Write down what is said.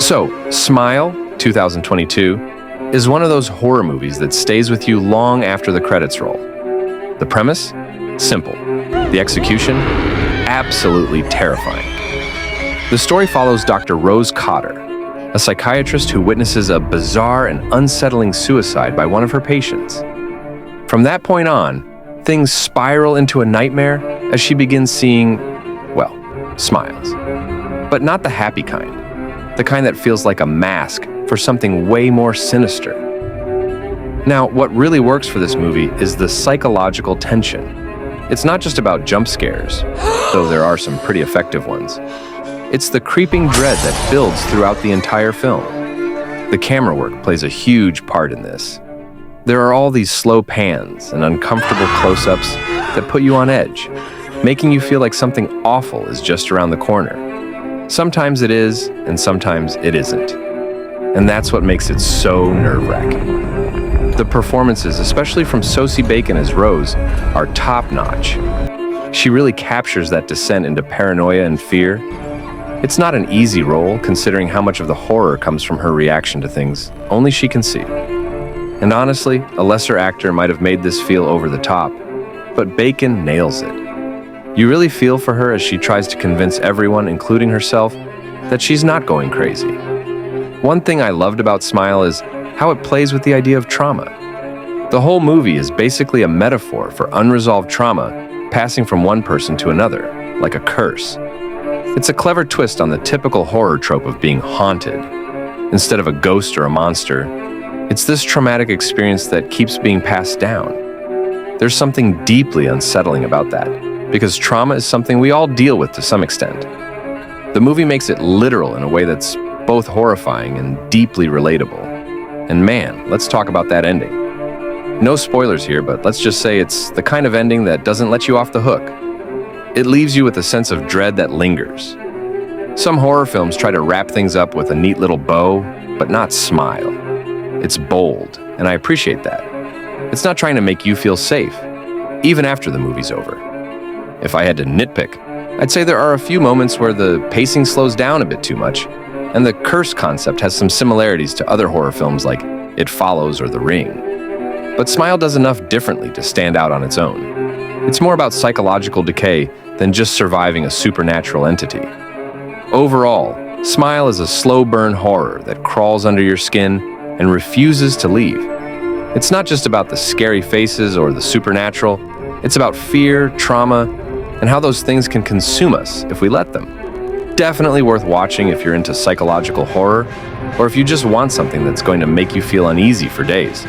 So, Smile, 2022, is one of those horror movies that stays with you long after the credits roll. The premise? Simple. The execution? Absolutely terrifying. The story follows Dr. Rose Cotter, a psychiatrist who witnesses a bizarre and unsettling suicide by one of her patients. From that point on, things spiral into a nightmare as she begins seeing, well, smiles. But not the happy kind. The kind that feels like a mask for something way more sinister. Now, what really works for this movie is the psychological tension. It's not just about jump scares, though there are some pretty effective ones. It's the creeping dread that builds throughout the entire film. The camera work plays a huge part in this. There are all these slow pans and uncomfortable close-ups that put you on edge, making you feel like something awful is just around the corner. Sometimes it is, and sometimes it isn't. And that's what makes it so nerve-wracking. The performances, especially from Sosie Bacon as Rose, are top-notch. She really captures that descent into paranoia and fear. It's not an easy role, considering how much of the horror comes from her reaction to things only she can see. And honestly, a lesser actor might have made this feel over the top, but Bacon nails it. You really feel for her as she tries to convince everyone, including herself, that she's not going crazy. One thing I loved about Smile is how it plays with the idea of trauma. The whole movie is basically a metaphor for unresolved trauma passing from one person to another, like a curse. It's a clever twist on the typical horror trope of being haunted. Instead of a ghost or a monster, it's this traumatic experience that keeps being passed down. There's something deeply unsettling about that, because trauma is something we all deal with to some extent. The movie makes it literal in a way that's both horrifying and deeply relatable. And man, let's talk about that ending. No spoilers here, but let's just say it's the kind of ending that doesn't let you off the hook. It leaves you with a sense of dread that lingers. Some horror films try to wrap things up with a neat little bow, but not Smile. It's bold, and I appreciate that. It's not trying to make you feel safe, even after the movie's over. If I had to nitpick, I'd say there are a few moments where the pacing slows down a bit too much, and the curse concept has some similarities to other horror films like It Follows or The Ring. But Smile does enough differently to stand out on its own. It's more about psychological decay than just surviving a supernatural entity. Overall, Smile is a slow burn horror that crawls under your skin and refuses to leave. It's not just about the scary faces or the supernatural, it's about fear, trauma, and how those things can consume us if we let them. Definitely worth watching if you're into psychological horror, or if you just want something that's going to make you feel uneasy for days.